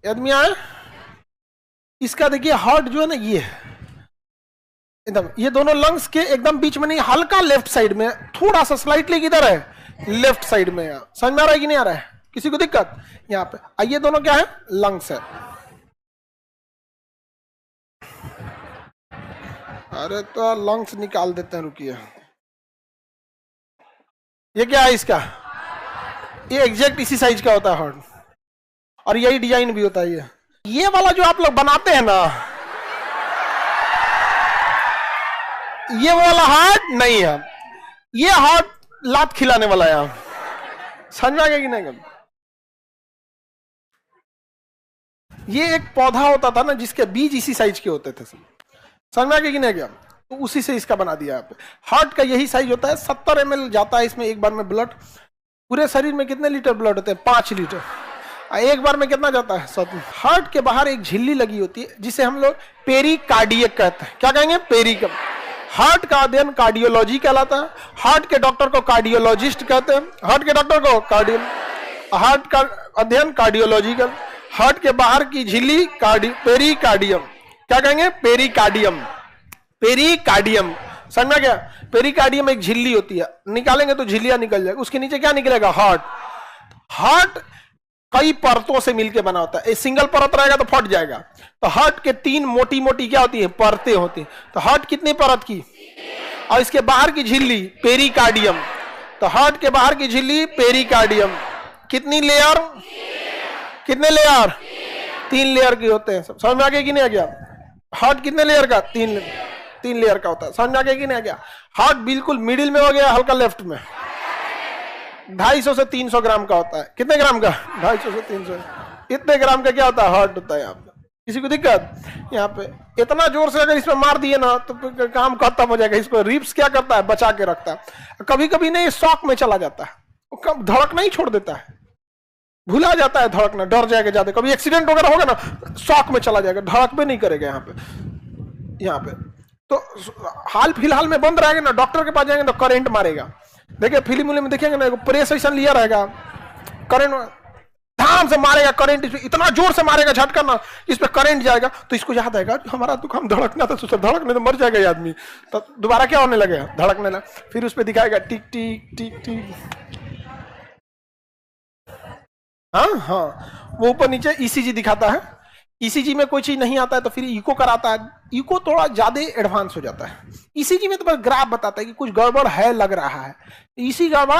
याद में आया? इसका देखिए हार्ट जो है ना, ये एकदम, ये दोनों लंग्स के एकदम बीच में नहीं, हल्का लेफ्ट साइड में, थोड़ा सा स्लाइटली किधर है, लेफ्ट साइड में। समझ में आ रहा है कि नहीं आ रहा है? किसी को दिक्कत? यहाँ पे ये दोनों क्या है, लंग्स है। अरे तो लंग्स निकाल देते हैं, रुकिए। ये क्या है इसका? ये एग्जैक्ट इसी साइज का होता है हार्ट, और यही डिजाइन भी होता है। ये वाला जो आप लोग बनाते हैं ना, ये वाला हार्ट नहीं है, ये हार्ट लात खिलाने वाला है। समझ में आ गया कि नहीं? ये एक पौधा होता था ना जिसके बीज इसी साइज के होते थे। समझ में आ गया कि नहीं गया? तो उसी से इसका बना दिया आप। हार्ट का यही साइज होता है, 70 ml जाता है इसमें एक बार में ब्लड। पूरे शरीर में कितने लीटर ब्लड होते हैं? 5 लीटर। एक बार में कितना जाता है? 7। हार्ट के बाहर एक झिल्ली लगी होती है जिसे हम लोग पेरिकार्डियक कहते हैं। क्या कहेंगे? पेरिकम। हार्ट का अध्ययन कार्डियोलॉजी कहलाता है। हार्ट के डॉक्टर को कार्डियोलॉजिस्ट कहते हैं। हार्ट के डॉक्टर को हार्ट का अध्ययन कार्डियोलॉजी का। हार्ट के बाहर की झिल्ली पेरिकार्डियम। क्या कहेंगे? पेरिकार्डियम। पेरिकार्डियम समझ में गया? पेरिकार्डियम एक झिल्ली होती है, निकालेंगे तो झिल्लियां निकल जाएगी। उसके नीचे क्या निकलेगा? हार्ट। हार्ट कई परतों से मिलकर बना होता है। सिंगल परत रहेगा तो फट जाएगा। तो हार्ट के 3 मोटी मोटी क्या होती है? परतें होती है। तो हार्ट कितनी परत की? और इसके बाहर की झिल्ली पेरिकार्डियम। तो हार्ट के बाहर की झिल्ली पेरिकार्डियम कितनी लेयर? कितने लेयर? 3 लेयर की होते हैं। समझ में आ गया कि नहीं आ गया? हार्ट कितने लेयर का? 3 लेयर का होता है। समझ में आ गया कि नहीं आ गया? हार्ट बिल्कुल मिडिल में हो गया, हल्का लेफ्ट में। 250 से 300 ग्राम का होता है। कितने ग्राम का? 250 से 300। इतने ग्राम का क्या होता है? हार्ट होता है। यहाँ पे किसी को दिक्कत? यहाँ पे इतना जोर से अगर इसमें मार दिए ना तो काम खत्म हो जाएगा। इसको रिब्स क्या करता है? बचा के रखता है। कभी कभी नहीं, शॉक में चला जाता है, वो धड़कना ही छोड़ देता है, भूला जाता है धड़कना, डर जाएगा ज्यादा। कभी एक्सीडेंट वगैरह होगा ना, शॉक में चला जाएगा, धड़क पे नहीं करेगा। यहाँ पे तो हाल फिलहाल में बंद रहेगा ना, डॉक्टर के पास जाएंगे तो करंट मारेगा। देखिए फिल्म में देखेंगे ना, प्रेस ऐसा लिया रहेगा, करंट धाम से मारेगा, करंट इतना जोर से मारेगा झटका ना, इस पे करंट जाएगा। तो इसको याद आएगा हमारा तो हम धड़कना था, सोचा धड़कने तो मर जाएगा ये आदमी। तो दोबारा क्या होने लगेगा? धड़कने लगा। फिर उस पर दिखाएगा टिक टिक टिक टिक। हाँ, वो ऊपर नीचे ईसीजी दिखाता है। ईसीजी में कोई चीज नहीं आता है तो फिर इको कराता है। इको थोड़ा ज्यादा एडवांस हो जाता है। ईसीजी में तो बस ग्राफ बताता है कि कुछ गड़बड़ है, लग रहा है। ईसी गड़बड़ा